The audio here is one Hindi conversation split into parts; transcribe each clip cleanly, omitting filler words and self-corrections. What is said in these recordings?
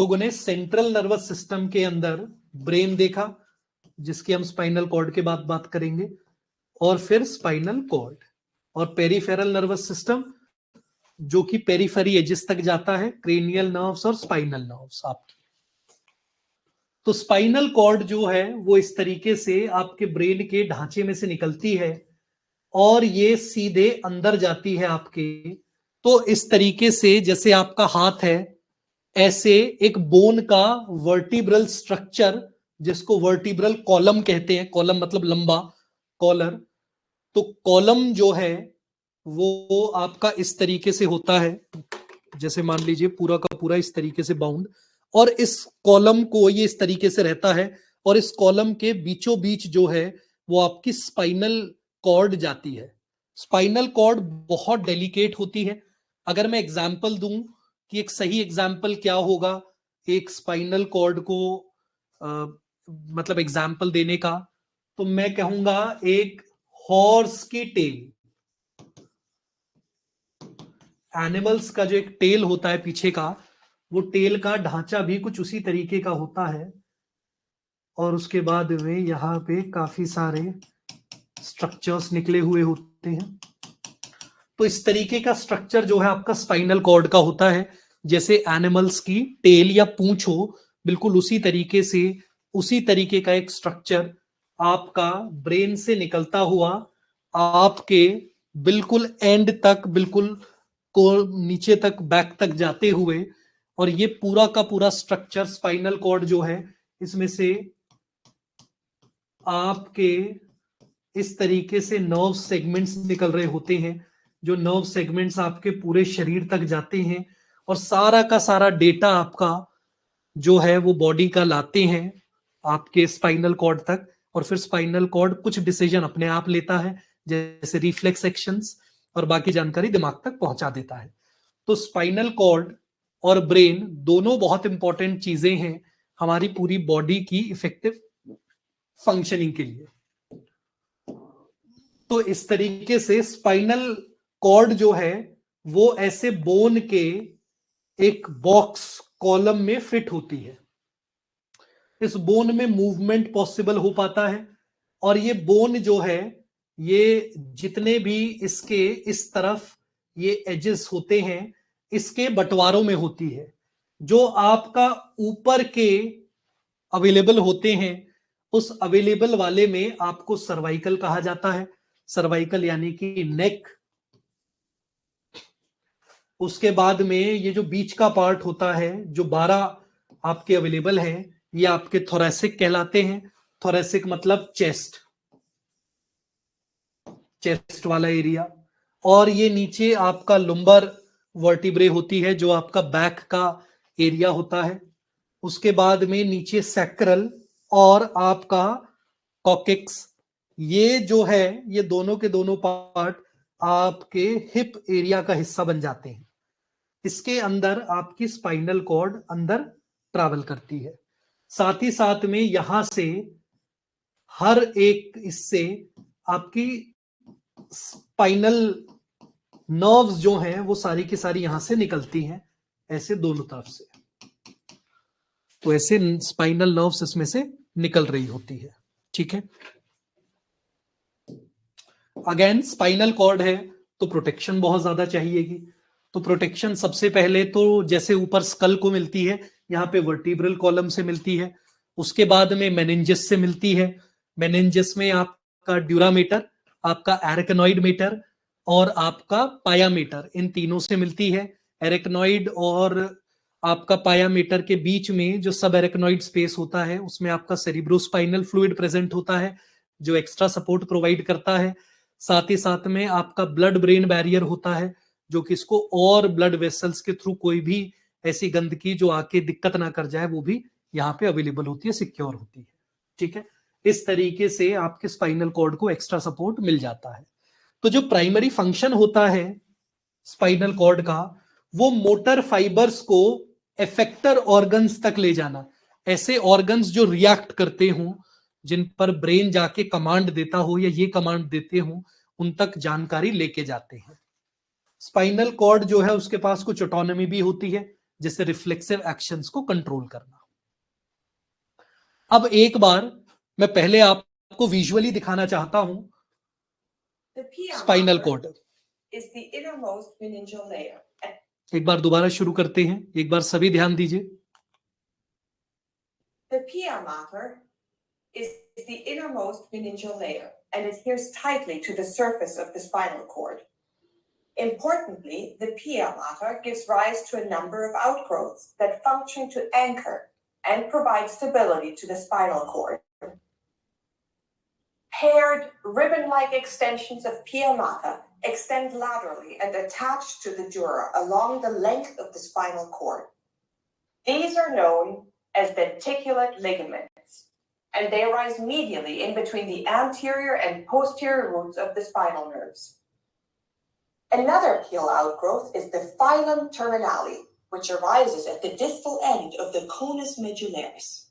लोगों ने सेंट्रल नर्वस सिस्टम के अंदर ब्रेन देखा, जिसकी हम स्पाइनल कॉर्ड के बाद बात करेंगे, और फिर स्पाइनल कॉर्ड, और पेरिफेरल नर्वस सिस्टम जो कि पेरिफेरी एजिस तक जाता है, क्रेनियल नर्व्स और स्पाइनल नर्व्स आपकी। तो स्पाइनल कॉर्ड जो है वो इस तरीके से आपके ब्रेन के ढांचे में से निकलती है और ये सीधे अंदर जाती है आपके। तो इस तरीके से जैसे आपका हाथ है, ऐसे एक बोन का वर्टिब्रल स्ट्रक्चर, जिसको वर्टिब्रल कॉलम कहते हैं, कॉलम मतलब लंबा, कॉलर, तो कॉलम जो है वो आपका इस तरीके से होता है, जैसे मान लीजिए पूरा का पूरा इस तरीके से बाउंड, और इस कॉलम को ये इस तरीके से रहता है, और इस कॉलम के बीचों बीच जो है वो आपकी स्पाइनल कॉर्ड जाती है। स्पाइनल कॉर्ड बहुत डेलिकेट होती है। अगर मैं एग्जांपल दूं कि एक सही एग्जाम्पल क्या होगा एक स्पाइनल कॉर्ड को मतलब एग्जाम्पल देने का, तो मैं कहूंगा एक हॉर्स की टेल। एनिमल्स का जो एक टेल होता है पीछे का, वो टेल का ढांचा भी कुछ उसी तरीके का होता है, और उसके बाद में यहाँ पे काफी सारे स्ट्रक्चर्स निकले हुए होते हैं। तो इस तरीके का स्ट्रक्चर जो है आपका स्पाइनल कॉर्ड का होता है, जैसे एनिमल्स की टेल या पूंछ हो, बिल्कुल उसी तरीके से, उसी तरीके का एक स्ट्रक्चर आपका ब्रेन से निकलता हुआ आपके बिल्कुल एंड तक, बिल्कुल को नीचे तक, बैक तक जाते हुए, और ये पूरा का पूरा स्ट्रक्चर स्पाइनल कॉर्ड जो है, इसमें से आपके इस तरीके से नर्व सेगमेंट्स निकल रहे होते हैं, जो नर्व सेगमेंट्स आपके पूरे शरीर तक जाते हैं, और सारा का सारा डेटा आपका जो है वो बॉडी का लाते हैं आपके स्पाइनल कॉर्ड तक, और फिर स्पाइनल कॉर्ड कुछ डिसीजन अपने आप लेता है, जैसे रिफ्लेक्स एक्शंस, और बाकी जानकारी दिमाग तक पहुंचा देता है। तो स्पाइनल कॉर्ड और ब्रेन दोनों बहुत इंपॉर्टेंट चीजें हैं हमारी पूरी बॉडी की इफेक्टिव फंक्शनिंग के लिए। तो इस तरीके से स्पाइनल कॉर्ड जो है वो ऐसे बोन के एक बॉक्स कॉलम में फिट होती है। इस बोन में मूवमेंट पॉसिबल हो पाता है, और ये बोन जो है ये जितने भी इसके इस तरफ ये एजेस होते हैं, इसके बंटवारों में होती है। जो आपका ऊपर के अवेलेबल होते हैं, उस अवेलेबल वाले में आपको सर्वाइकल कहा जाता है। सर्वाइकल यानी कि नेक। उसके बाद में ये जो बीच का पार्ट होता है, जो 12 आपके अवेलेबल हैं, ये आपके थोरेसिक कहलाते हैं। थोरेसिक मतलब चेस्ट, चेस्ट वाला एरिया। और ये नीचे आपका लुम्बर वर्टिब्रे होती है, जो आपका बैक का एरिया होता है। उसके बाद में नीचे सैक्रल और आपका कॉकेक्स, ये जो है ये दोनों के दोनों पार्ट आपके हिप एरिया का हिस्सा बन जाते हैं। इसके अंदर आपकी स्पाइनल कॉर्ड अंदर ट्रैवल करती है। साथ ही साथ में यहां से हर एक इससे आपकी स्पाइनल नर्व्स जो हैं वो सारी की सारी यहां से निकलती हैं, ऐसे दोनों तरफ से। तो ऐसे स्पाइनल नर्व्स इसमें से निकल रही होती है। ठीक है। अगेन स्पाइनल कॉर्ड है तो प्रोटेक्शन बहुत ज्यादा चाहिएगी। तो प्रोटेक्शन सबसे पहले तो जैसे ऊपर स्कल को मिलती है, यहाँ पे वर्टिब्रल कॉलम से मिलती है। उसके बाद में मेनिंजस से मिलती है। मेनिंजस में आपका ड्यूरामीटर, आपका एरेक्नॉइड मीटर और आपका पायामीटर, इन तीनों से मिलती है। एरेक्नॉइड और आपका पायामीटर के बीच में जो सब एरेक्नॉइड स्पेस होता है, उसमें आपका सेरिब्रोस्पाइनल फ्लूइड प्रेजेंट होता है, जो एक्स्ट्रा सपोर्ट प्रोवाइड करता है। साथ ही साथ में आपका ब्लड ब्रेन बैरियर होता है, जो कि इसको और ब्लड वेसल्स के थ्रू कोई भी ऐसी गंदगी जो आके दिक्कत ना कर जाए, वो भी यहाँ पे अवेलेबल होती है, सिक्योर होती है। ठीक है। इस तरीके से आपके स्पाइनल कॉर्ड को एक्स्ट्रा सपोर्ट मिल जाता है। तो जो प्राइमरी फंक्शन होता है स्पाइनल कॉर्ड का, वो मोटर फाइबर्स को एफेक्टर ऑर्गन्स तक ले जाना। ऐसे ऑर्गन्स जो रिएक्ट करते हो, जिन पर ब्रेन जाके कमांड देता हो या ये कमांड देते हो, उन तक जानकारी लेके जाते हैं। स्पाइनल कॉर्ड जो है उसके पास कुछ ऑटोनॉमी भी होती है, जैसे रिफ्लेक्सिव एक्शंस को कंट्रोल करना। अब एक बार मैं पहले आपको विजुअली दिखाना चाहता हूं स्पाइनल कॉर्ड। एक बार दोबारा शुरू करते हैं, एक बार सभी ध्यान दीजिए। The pia mater is the innermost meningeal layer and adheres tightly to the surface of the spinal cord. Importantly, the pia mater gives rise to a number of outgrowths that function to anchor and provide stability to the spinal cord. Paired ribbon-like extensions of pia mater extend laterally and attach to the dura along the length of the spinal cord. These are known as denticulate ligaments, and they arise medially in between the anterior and posterior roots of the spinal nerves. Another pial outgrowth is the filum terminale, which arises at the distal end of the conus medullaris.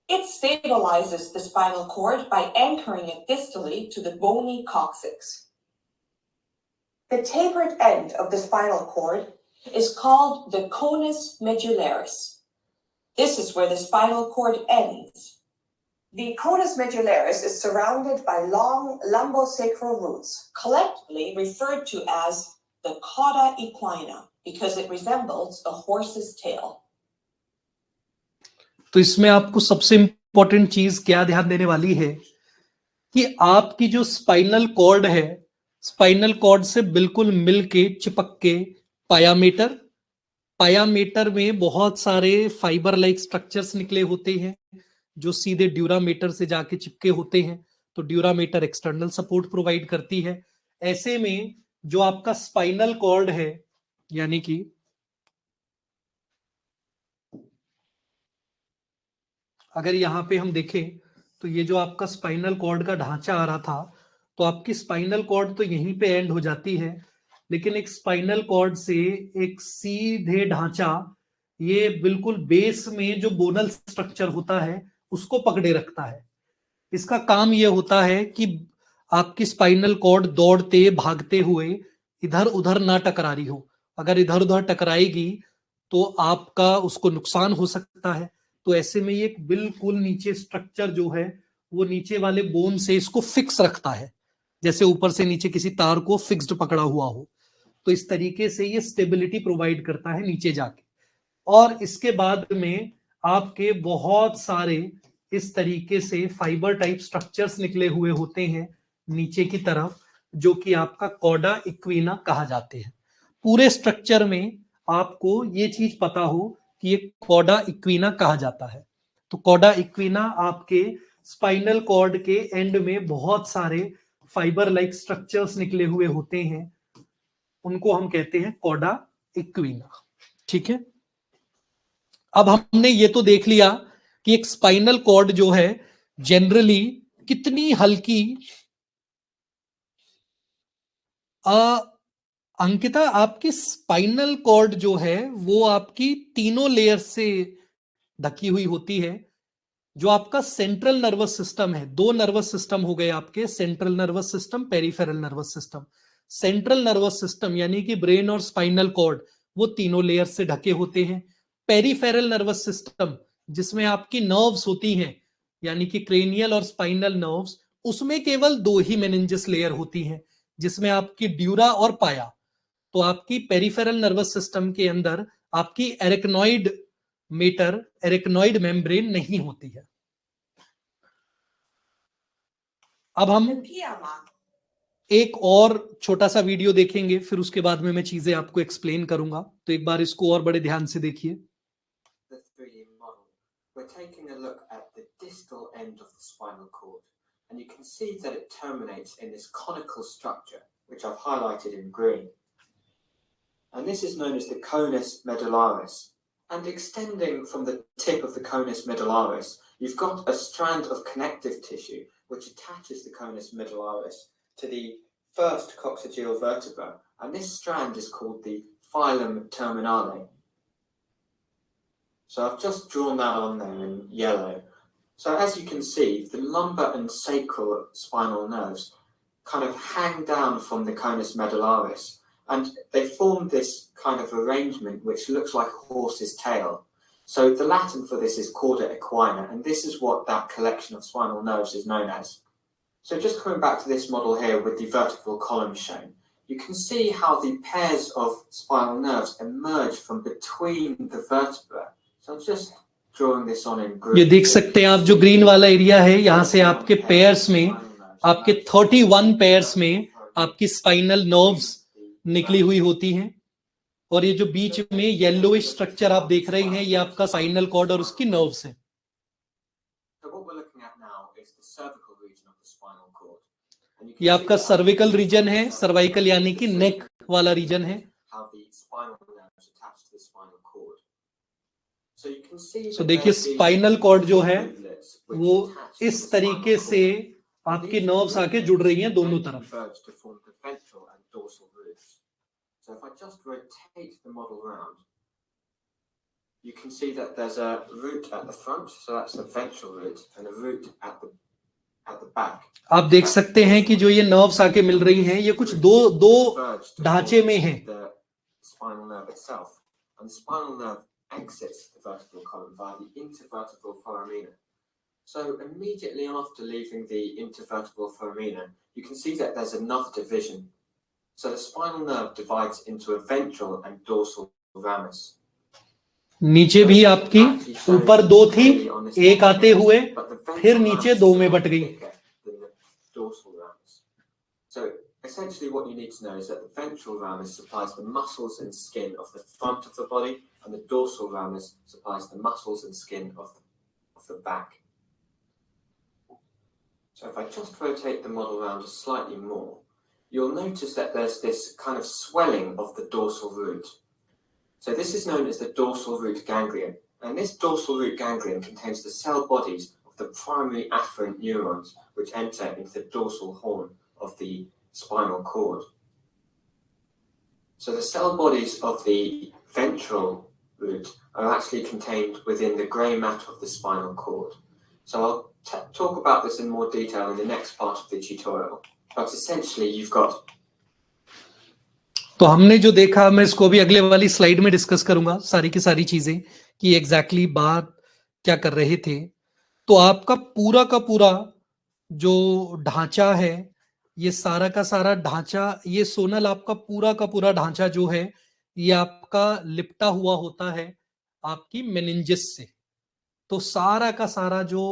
It stabilizes the spinal cord by anchoring it distally to the bony coccyx. The tapered end of the spinal cord is called the conus medullaris. This is where the spinal cord ends. The conus medullaris is surrounded by long lumbosacral roots, collectively referred to as the cauda equina, because it resembles a horse's tail. तो इसमें आपको सबसे इंपॉर्टेंट चीज क्या ध्यान देने वाली है कि आपकी जो स्पाइनल कॉर्ड है, स्पाइनल कॉर्ड से बिल्कुल मिलके चिपक के पायामेटर में बहुत सारे फाइबर लाइक स्ट्रक्चर्स निकले होते हैं जो सीधे ड्यूरामेटर से जाके चिपके होते हैं। तो ड्यूरामेटर एक्सटर्नल सपोर्ट प्रोवाइड करती है। ऐसे में जो आपका स्पाइनल कॉर्ड है, यानी कि अगर यहां पे हम देखें तो ये जो आपका स्पाइनल कॉर्ड का ढांचा आ रहा था, तो आपकी स्पाइनल कॉर्ड तो यहीं पे एंड हो जाती है, लेकिन एक स्पाइनल कॉर्ड से एक सीधे ढांचा ये बिल्कुल बेस में जो बोनल स्ट्रक्चर होता है उसको पकड़े रखता है। इसका काम ये होता है कि आपकी स्पाइनल कॉर्ड दौड़ते भागते हुए इधर उधर ना टकरा रही हो। अगर इधर उधर टकराएगी तो आपका उसको नुकसान हो सकता है। तो ऐसे में ये बिल्कुल नीचे स्ट्रक्चर जो है वो नीचे वाले बोन से इसको फिक्स रखता है, जैसे ऊपर से नीचे किसी तार को फिक्स्ड पकड़ा हुआ हो। तो इस तरीके से ये स्टेबिलिटी प्रोवाइड करता है नीचे जाके। और इसके बाद में आपके बहुत सारे इस तरीके से फाइबर टाइप स्ट्रक्चर्स निकले हुए होते हैं नीचे की तरफ, जो कि आपका कॉडा इक्विना कहा जाते हैं। पूरे स्ट्रक्चर में आपको ये चीज पता हो कि ये कॉडा इक्विना कहा जाता है। तो कॉडा इक्विना आपके स्पाइनल कॉर्ड के एंड में बहुत सारे फाइबर लाइक स्ट्रक्चर्स निकले हुए होते हैं, उनको हम कहते हैं कॉडा इक्विना। ठीक है, अब हमने ये तो देख लिया कि एक स्पाइनल कॉर्ड जो है जनरली कितनी हल्की अंकिता, आपकी स्पाइनल कॉर्ड जो है वो आपकी तीनों लेयर से ढकी हुई होती है। जो आपका सेंट्रल नर्वस सिस्टम है, दो नर्वस सिस्टम हो गए आपके, central nervous system, peripheral nervous system. Central nervous system यानी कि ब्रेन और स्पाइनल कॉर्ड वो तीनों लेयर से ढके होते हैं। पेरिफेरल नर्वस सिस्टम जिसमें आपकी नर्व्स होती हैं, यानी कि क्रेनियल और स्पाइनल नर्व्स, उसमें केवल दो ही मेनिंजस लेयर होती हैं, जिसमें आपकी ड्यूरा और पाया। तो आपकी पेरिफेरल नर्वस सिस्टम के अंदर आपकी एरेक्नॉइड मेम्ब्रेन नहीं होती है। अब हम एक और छोटा सा वीडियो देखेंगे, फिर उसके बाद में मैं चीजें आपको एक्सप्लेन करूंगा। तो एक बार इसको और बड़े ध्यान से देखिए। We're taking a look at the distal end of the spinal cord, and you can see that it terminates in this conical structure, which I've highlighted in green. And this is known as the conus medullaris. And extending from the tip of the conus medullaris, you've got a strand of connective tissue which attaches the conus medullaris to the first coccygeal vertebra, and this strand is called the filum terminale. So I've just drawn that on there in yellow. So as you can see, the lumbar and sacral spinal nerves kind of hang down from the conus medullaris, and they form this kind of arrangement which looks like a horse's tail. So the Latin for this is cauda equina, and this is what that collection of spinal nerves is known as. So just coming back to this model here with the vertebral column shown, you can see how the pairs of spinal nerves emerge from between the vertebra. So I'm just drawing this on in green. ये देख सकते हैं आप, जो ग्रीन वाला एरिया है, यहाँ से आपके पेयर्स में, आपके 31 पेयर्स में आपकी स्पाइनल नर्व्स निकली हुई होती हैं, और ये जो बीच में येलोइश स्ट्रक्चर आप देख रहे हैं, ये आपका स्पाइनल कॉर्ड और उसकी नर्व्स हैं. ये आपका सर्विकल रीजन है, सर्वाइकल यानी कि नेक वाला रीजन है. तो देखिए स्पाइनल कॉर्ड जो है वो इस तरीके से आपकी नर्व्स आके जुड़ रही हैं दोनों तरफ. So if I just rotate the model round, you can see that there's a root at the front, so that's the ventral root, and a root at the back. आप देख सकते हैं कि जो ये नर्व्स आके मिल रही हैं, ये कुछ दो ढांचे में हैं. The spinal nerve itself, and the spinal nerve exits the vertebral column via the intervertebral foramina. So immediately after leaving the intervertebral foramina, you can see that there's another division. So the spinal nerve divides into a ventral and dorsal ramus. नीचे भी आपकी ऊपर दो थी, एक आते हुए फिर नीचे दो में बट गई. So essentially what you need to know is that the ventral ramus supplies the muscles and skin of the front of the body, and the dorsal ramus supplies the muscles and skin of the back. So if I just rotate the model around just slightly more, you'll notice that there's this kind of swelling of the dorsal root. So this is known as the dorsal root ganglion, and this dorsal root ganglion contains the cell bodies of the primary afferent neurons which enter into the dorsal horn of the spinal cord. So the cell bodies of the ventral root are actually contained within the grey matter of the spinal cord. So I'll talk about this in more detail in the next part of the tutorial. But essentially you've got. तो हमने जो देखा, मैं इसको भी अगले वाली स्लाइड में डिस्कस करूंगा सारी की सारी चीजें कि एग्जैक्टली बात क्या कर रहे थे. तो आपका पूरा का पूरा जो ढांचा है, ये सारा का सारा ढांचा, ये सोनल आपका पूरा का पूरा ढांचा जो है, ये आपका लिपटा हुआ होता है आपकी मेनिंजिस से. तो सारा का सारा जो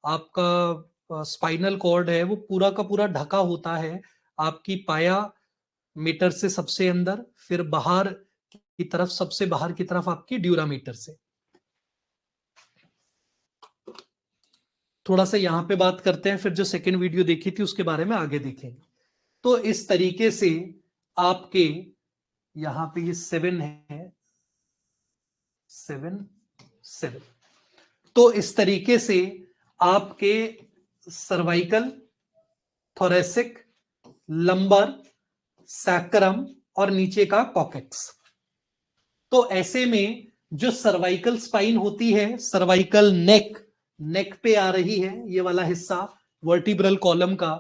आपका स्पाइनल कॉर्ड है वो पूरा का पूरा ढका होता है आपकी पाया मीटर से सबसे अंदर, फिर बाहर की तरफ, सबसे बाहर की तरफ आपकी ड्यूरामीटर से. थोड़ा सा यहां पे बात करते हैं, फिर जो सेकंड वीडियो देखी थी उसके बारे में आगे देखेंगे. तो इस तरीके से आपके यहां पे ये 7 है, 7. तो इस तरीके से आपके सर्वाइकल, थोरेसिक, लंबर, सैक्रम और नीचे का कॉकेक्स. तो ऐसे में जो सर्वाइकल स्पाइन होती है, सर्वाइकल नेक पे आ रही है ये वाला हिस्सा वर्टिब्रल कॉलम का,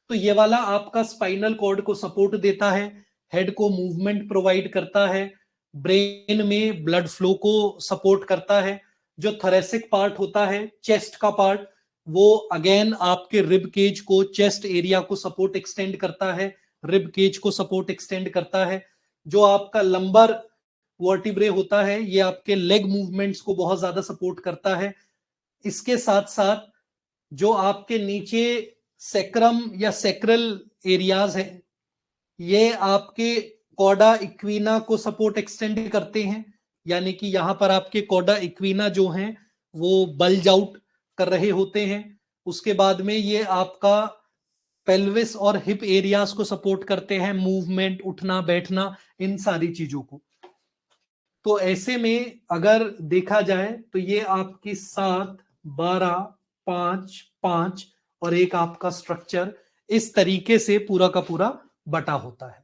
तो ये वाला आपका स्पाइनल कॉर्ड को सपोर्ट देता है, हेड को मूवमेंट प्रोवाइड करता है, ब्रेन में ब्लड फ्लो को सपोर्ट करता है. जो थोरेसिक पार्ट होता है, चेस्ट का पार्ट, वो अगेन आपके रिब केज को, चेस्ट एरिया को सपोर्ट एक्सटेंड करता है, रिब केज को सपोर्ट एक्सटेंड करता है. जो आपका लंबर वर्टिब्रे होता है, ये आपके लेग मूवमेंट्स को बहुत ज्यादा सपोर्ट करता है. इसके साथ साथ जो आपके नीचे सेक्रम या सेक्रल एरियाज है, ये आपके कॉर्डा इक्विना को सपोर्ट एक्सटेंड करते हैं, यानी कि यहां पर आपके कॉर्डा इक्विना जो हैं वो बल्ज आउट कर रहे होते हैं. उसके बाद में ये आपका पेल्विस और हिप एरियाज को सपोर्ट करते हैं, मूवमेंट, उठना बैठना, इन सारी चीजों को. तो ऐसे में अगर देखा जाए तो ये आपकी 7, 12, 5, 5 और एक आपका स्ट्रक्चर इस तरीके से पूरा का पूरा बटा होता है.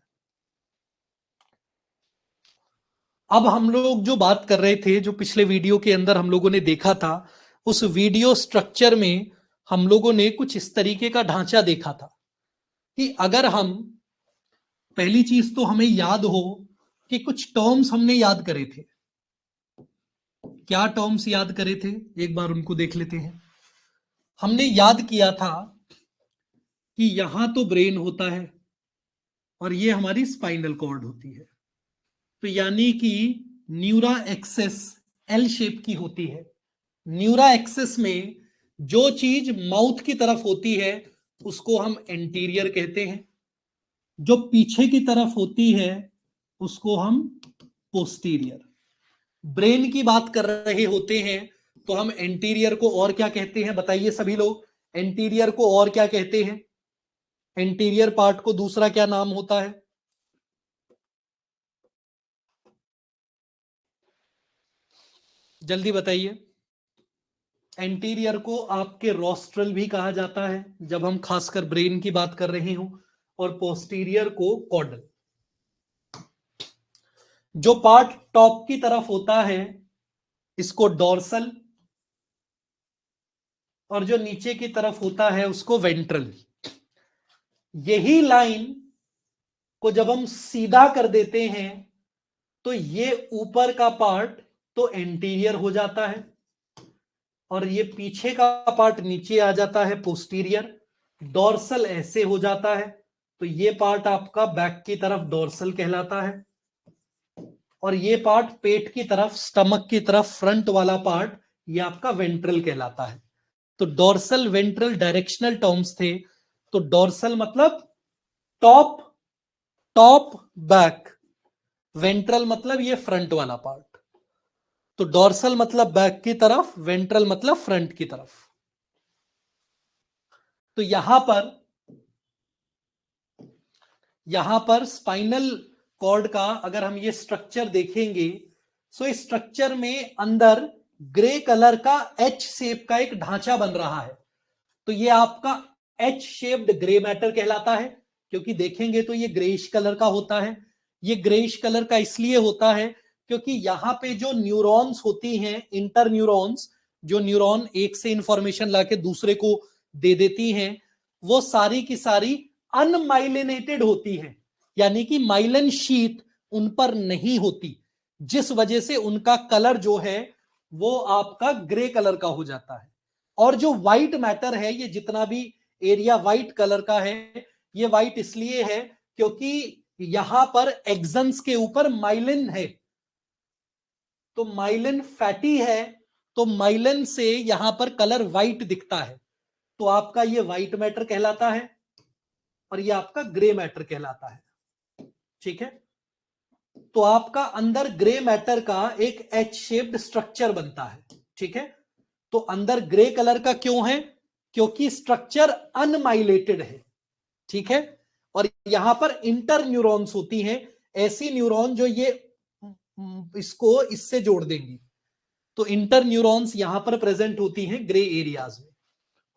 अब हम लोग जो बात कर रहे थे, जो पिछले वीडियो के अंदर हम लोगों ने देखा था, उस वीडियो स्ट्रक्चर में हम लोगों ने कुछ इस तरीके का ढांचा देखा था कि अगर हम पहली चीज तो हमें याद हो कि कुछ टर्म्स हमने याद करे थे। क्या टर्म्स याद करे थे, एक बार उनको देख लेते हैं। हमने याद किया था कि यहां तो ब्रेन होता है और ये हमारी स्पाइनल कॉर्ड होती है, तो यानी कि न्यूरा एक्सेस एल शेप की होती है। न्यूरा एक्सेस में जो चीज माउथ की तरफ होती है उसको हम एंटीरियर कहते हैं, जो पीछे की तरफ होती है उसको हम पोस्टीरियर। ब्रेन की बात कर रहे होते हैं तो हम एंटीरियर को और क्या कहते हैं, बताइए सभी लोग, एंटीरियर को और क्या कहते हैं? एंटीरियर पार्ट को दूसरा क्या नाम होता है? जल्दी बताइए। एंटीरियर को आपके रोस्ट्रल भी कहा जाता है जब हम खासकर ब्रेन की बात कर रहे हो, और पोस्टीरियर को कॉर्डल। जो पार्ट टॉप की तरफ होता है इसको डोर्सल, और जो नीचे की तरफ होता है उसको वेंट्रल। यही लाइन को जब हम सीधा कर देते हैं तो ये ऊपर का पार्ट तो एंटीरियर हो जाता है और ये पीछे का पार्ट नीचे आ जाता है पोस्टीरियर। डोर्सल ऐसे हो जाता है तो ये पार्ट आपका बैक की तरफ डोर्सल कहलाता है, और ये पार्ट पेट की तरफ, स्टमक की तरफ फ्रंट वाला पार्ट ये आपका वेंट्रल कहलाता है। तो डोर्सल वेंट्रल डायरेक्शनल टर्म्स थे। तो डोर्सल मतलब टॉप, टॉप बैक, वेंट्रल मतलब ये फ्रंट वाला पार्ट। तो डोर्सल मतलब बैक की तरफ, वेंट्रल मतलब फ्रंट की तरफ। तो यहां पर स्पाइनल कॉर्ड का अगर हम ये स्ट्रक्चर देखेंगे तो इस स्ट्रक्चर में अंदर ग्रे कलर का एच शेप का एक ढांचा बन रहा है। तो ये आपका एच शेप्ड ग्रे मैटर कहलाता है, क्योंकि देखेंगे तो ये ग्रेइश कलर का होता है। ये ग्रेइश कलर का इसलिए होता है क्योंकि यहां पे जो न्यूरॉन्स होती हैं, इंटर न्यूरॉन्स, जो न्यूरॉन एक से इंफॉर्मेशन लाके दूसरे को दे देती हैं, वो सारी की सारी अनमाइलिनेटेड होती हैं, यानी कि माइलिन शीट उन पर नहीं होती, जिस वजह से उनका कलर जो है वो आपका ग्रे कलर का हो जाता है। और जो व्हाइट मैटर है, ये जितना भी एरिया व्हाइट कलर का है, ये व्हाइट इसलिए है क्योंकि यहां पर एक्सन्स के ऊपर माइलिन है। तो माइलिन फैटी है, तो माइलिन से यहां पर कलर व्हाइट दिखता है, तो आपका ये व्हाइट मैटर कहलाता है और ये आपका ग्रे मैटर कहलाता है। ठीक है, तो आपका अंदर ग्रे मैटर का एक एच शेप्ड स्ट्रक्चर बनता है। ठीक है, तो अंदर ग्रे कलर का क्यों है? क्योंकि स्ट्रक्चर अनमाइलेटेड है। ठीक है, और यहां पर इंटर न्यूरॉन्स होती हैं, ऐसी न्यूरॉन जो ये इसको इससे जोड़ देंगी। तो इंटर न्यूरॉन्स यहां पर प्रेजेंट होती हैं ग्रे एरियाज में।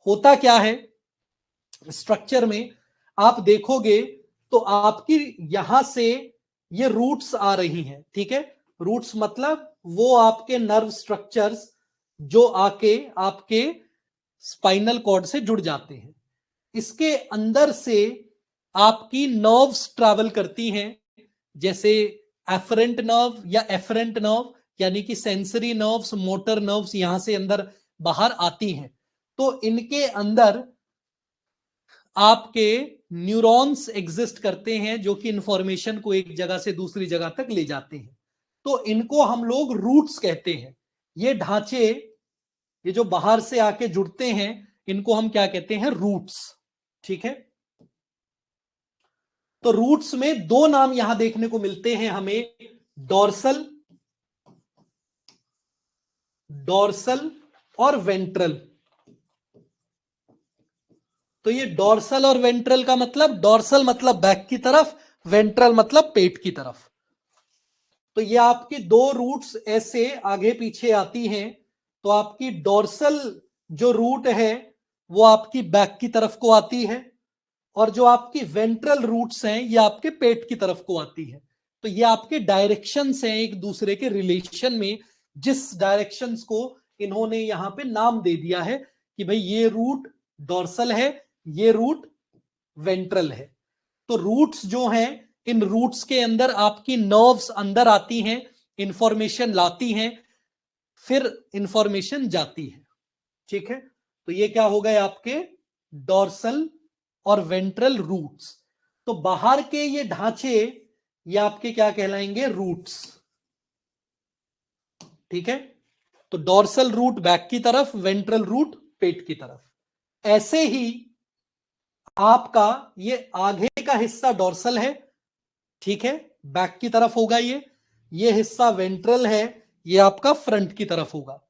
होता क्या है स्ट्रक्चर में, आप देखोगे तो आपकी यहां से ये रूट्स आ रही हैं। ठीक है, रूट्स मतलब वो आपके नर्व स्ट्रक्चर्स जो आके आपके स्पाइनल कॉर्ड से जुड़ जाते हैं। इसके अंदर से आपकी नर्व्स ट्रैवल करती हैं, जैसे एफरेंट नर्व या एफरेंट नर्व, यानी कि सेंसरी नर्व्स, मोटर नर्व्स यहां से अंदर बाहर आती हैं। तो इनके अंदर आपके न्यूरॉन्स एग्जिस्ट करते हैं जो कि इंफॉर्मेशन को एक जगह से दूसरी जगह तक ले जाते हैं। तो इनको हम लोग रूट्स कहते हैं। ये ढांचे, ये जो बाहर से आके जुड़ते हैं, इनको हम क्या कहते हैं? रूट्स। ठीक है, तो रूट्स में दो नाम यहां देखने को मिलते हैं हमें, डोर्सल, डोर्सल और वेंट्रल। तो ये डोर्सल और वेंट्रल का मतलब, डोर्सल मतलब बैक की तरफ, वेंट्रल मतलब पेट की तरफ। तो ये आपकी दो रूट्स ऐसे आगे पीछे आती हैं। तो आपकी डोर्सल जो रूट है वो आपकी बैक की तरफ को आती है, और जो आपकी वेंट्रल रूट्स हैं ये आपके पेट की तरफ को आती है। तो ये आपके डायरेक्शंस हैं एक दूसरे के रिलेशन में, जिस डायरेक्शंस को इन्होंने यहां पे नाम दे दिया है कि भाई ये रूट डोर्सल है, ये रूट वेंट्रल है। तो रूट्स जो हैं इन रूट्स के अंदर आपकी नर्व्स अंदर आती हैं, इंफॉर्मेशन लाती हैं, फिर इंफॉर्मेशन जाती है। ठीक है, तो ये क्या हो गए आपके डॉर्सल और वेंट्रल रूट्स। तो बाहर के ये ढांचे ये आपके क्या कहलाएंगे, रूट्स। ठीक है, तो डॉर्सल रूट बैक की तरफ, वेंट्रल रूट पेट की तरफ। ऐसे ही आपका ये आगे का हिस्सा डॉर्सल है, ठीक है, बैक की तरफ होगा। ये हिस्सा वेंट्रल है, ये आपका फ्रंट की तरफ होगा।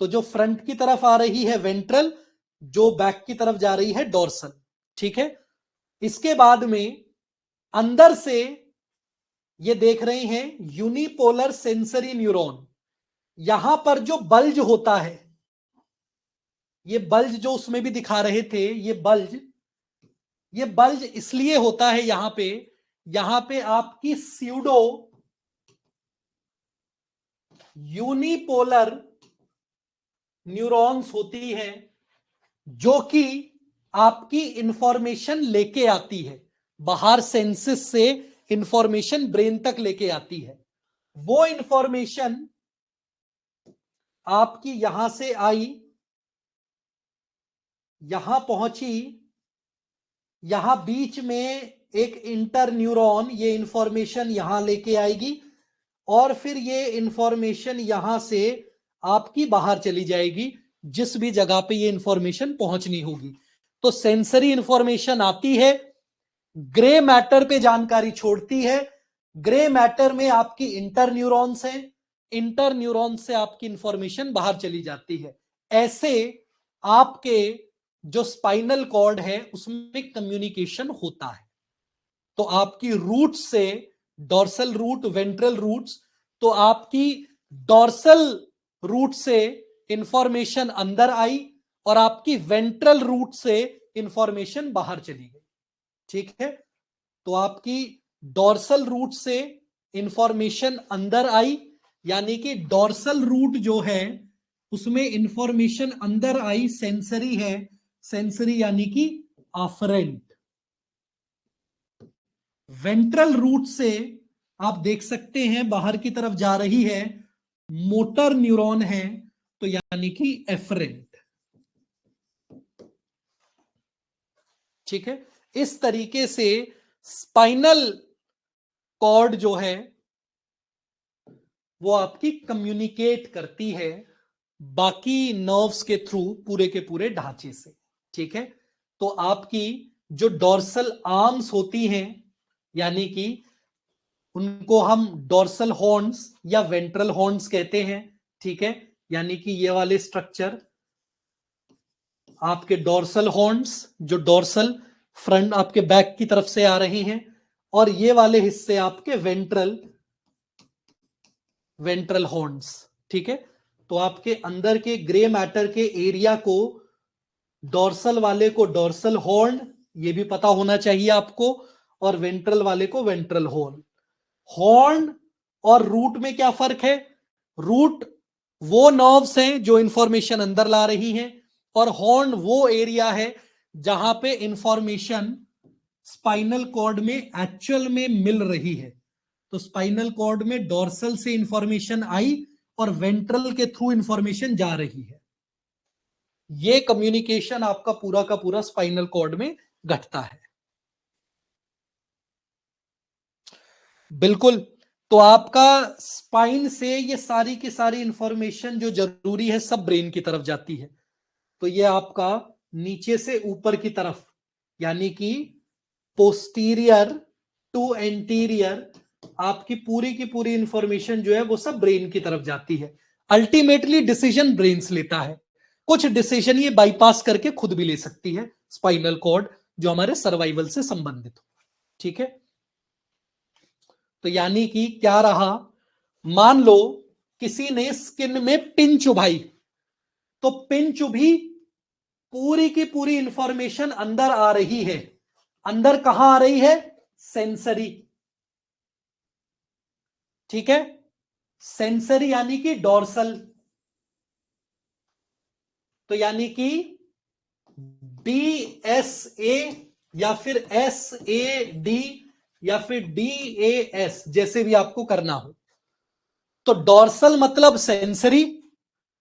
तो जो फ्रंट की तरफ आ रही है वेंट्रल, जो बैक की तरफ जा रही है डॉर्सल। ठीक है, इसके बाद में अंदर से ये देख रहे हैं यूनिपोलर सेंसरी न्यूरॉन। यहां पर जो बल्ज होता है, ये बल्ज जो उसमें भी दिखा रहे थे, ये बल्ज इसलिए होता है यहां पे आपकी स्यूडो यूनिपोलर न्यूरॉन्स होती हैं, जो कि आपकी इंफॉर्मेशन लेके आती है बाहर, सेंसेस से इंफॉर्मेशन ब्रेन तक लेके आती है। वो इंफॉर्मेशन आपकी यहां से आई, यहां पहुंची, यहां बीच में एक इंटर न्यूरॉन ये इंफॉर्मेशन यहां लेके आएगी, और फिर ये इंफॉर्मेशन यहां से आपकी बाहर चली जाएगी, जिस भी जगह पे ये इंफॉर्मेशन पहुंचनी होगी। तो सेंसरी इंफॉर्मेशन आती है, ग्रे मैटर पे जानकारी छोड़ती है, ग्रे मैटर में आपकी इंटर न्यूरॉन्स हैं, इंटर न्यूरॉन से आपकी इंफॉर्मेशन बाहर चली जाती है। ऐसे आपके जो स्पाइनल कॉर्ड है उसमें कम्युनिकेशन होता है। तो आपकी रूट से, डॉर्सल रूट, वेंट्रल रूट्स, तो आपकी डॉर्सल रूट से इंफॉर्मेशन अंदर आई और आपकी वेंट्रल रूट से इंफॉर्मेशन बाहर चली गई। ठीक है, तो आपकी डॉर्सल रूट से इंफॉर्मेशन अंदर आई, यानी कि डॉर्सल रूट जो है उसमें इंफॉर्मेशन अंदर आई, सेंसरी है, सेंसरी यानी कि ऑफरेंट। वेंट्रल रूट से आप देख सकते हैं बाहर की तरफ जा रही है, मोटर न्यूरॉन है, तो यानी कि एफरेंट। ठीक है, इस तरीके से स्पाइनल कॉर्ड जो है वो आपकी कम्युनिकेट करती है बाकी नर्व्स के थ्रू पूरे के पूरे ढांचे से। ठीक है, तो आपकी जो डॉर्सल आर्म्स होती हैं, यानी कि उनको हम डॉर्सल हॉर्न्स या वेंट्रल हॉर्न्स कहते हैं। ठीक है, यानी कि ये वाले स्ट्रक्चर आपके डॉर्सल हॉर्न्स, जो डॉर्सल फ्रंट आपके बैक की तरफ से आ रही हैं, और ये वाले हिस्से आपके वेंट्रल हॉर्न्स। ठीक है, तो आपके अंदर के ग्रे मैटर के एरिया को, डॉर्सल वाले को डॉर्सल हॉर्न, ये भी पता होना चाहिए आपको, और वेंट्रल वाले को वेंट्रल हॉर्न। हॉर्न और रूट में क्या फर्क है? रूट वो नर्व्स हैं जो इंफॉर्मेशन अंदर ला रही हैं, और हॉर्न वो एरिया है जहां पे इंफॉर्मेशन स्पाइनल कॉर्ड में एक्चुअल में मिल रही है। तो स्पाइनल कॉर्ड में डॉर्सल से इंफॉर्मेशन आई और वेंट्रल के थ्रू इंफॉर्मेशन जा रही है। ये कम्युनिकेशन आपका पूरा का पूरा स्पाइनल कॉर्ड में घटता है। बिल्कुल, तो आपका स्पाइन से ये सारी की सारी इंफॉर्मेशन जो जरूरी है सब ब्रेन की तरफ जाती है। तो ये आपका नीचे से ऊपर की तरफ, यानी कि पोस्टीरियर टू एंटीरियर, आपकी पूरी की पूरी इंफॉर्मेशन जो है वो सब ब्रेन की तरफ जाती है। अल्टीमेटली डिसीजन ब्रेन लेता है, कुछ डिसीजन ये बाईपास करके खुद भी ले सकती है स्पाइनल कॉर्ड, जो हमारे सर्वाइवल से संबंधित हो। ठीक है, तो यानी कि क्या रहा, मान लो किसी ने स्किन में पिन चुभाई, तो पिन चुभी, पूरी की पूरी इंफॉर्मेशन अंदर आ रही है। अंदर कहां आ रही है? सेंसरी। ठीक है, सेंसरी यानी कि डॉर्सल। तो यानी कि DSA या फिर SAD या फिर DAS, जैसे भी आपको करना हो। तो डॉर्सल मतलब सेंसरी,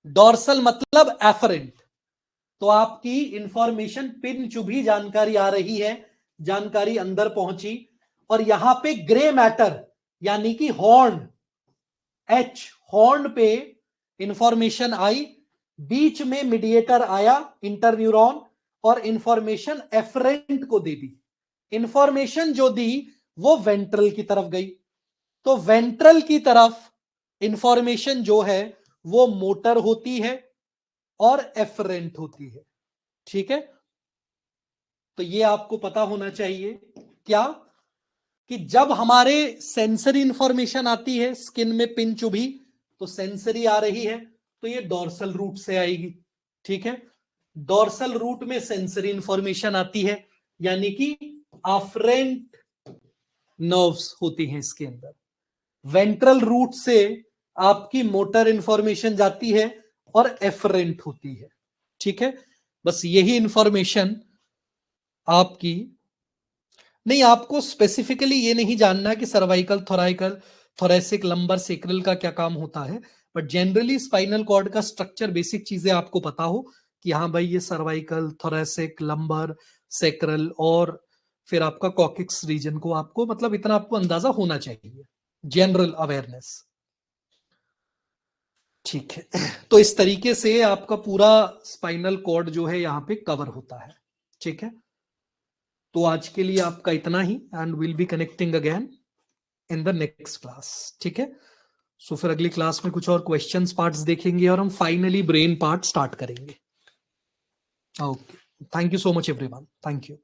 डॉर्सल मतलब एफरेंट। तो आपकी इंफॉर्मेशन पिन चुभी जानकारी आ रही है, जानकारी अंदर पहुंची, और यहां पे ग्रे मैटर यानी कि हॉर्न, हॉर्न पे इंफॉर्मेशन आई, बीच में मीडिएटर आया इंटरन्यूरॉन, और इंफॉर्मेशन एफरेंट को दे दी। इंफॉर्मेशन जो दी वो वेंट्रल की तरफ गई। तो वेंट्रल की तरफ इंफॉर्मेशन जो है वो मोटर होती है और एफरेंट होती है। ठीक है, तो ये आपको पता होना चाहिए क्या, कि जब हमारे सेंसरी इंफॉर्मेशन आती है, स्किन में पिन चुभी, तो सेंसरी आ रही है, तो ये डॉर्सल रूट से आएगी। ठीक है, डॉर्सल रूट में सेंसरी इंफॉर्मेशन आती है, यानी कि आफ्रेंट नर्व्स होती हैं इसके अंदर। वेंट्रल रूट से आपकी मोटर इंफॉर्मेशन जाती है और एफरेंट होती है। ठीक है, बस यही इंफॉर्मेशन आपकी, नहीं आपको स्पेसिफिकली ये नहीं जानना कि सर्वाइकल, थोराइकल, थोरेसिक, लंबर, सेक्रल का क्या काम होता है, बट जनरली स्पाइनल कॉर्ड का स्ट्रक्चर, बेसिक चीजें आपको पता हो कि हाँ भाई ये सर्वाइकल, थोरेसिक, लंबर, सेक्रल और फिर आपका कॉकिक्स रीजन को आपको, मतलब इतना आपको अंदाजा होना चाहिए, जनरल अवेयरनेस। ठीक है, तो इस तरीके से आपका पूरा स्पाइनल कॉर्ड जो है यहाँ पे कवर होता है। ठीक है, तो आज के लिए आपका इतना ही, and will be connecting again in the next class. ठीक है, सो फिर अगली क्लास में कुछ और क्वेश्चंस पार्ट्स देखेंगे और हम फाइनली ब्रेन पार्ट स्टार्ट करेंगे। Okay, thank you so much everyone, thank you.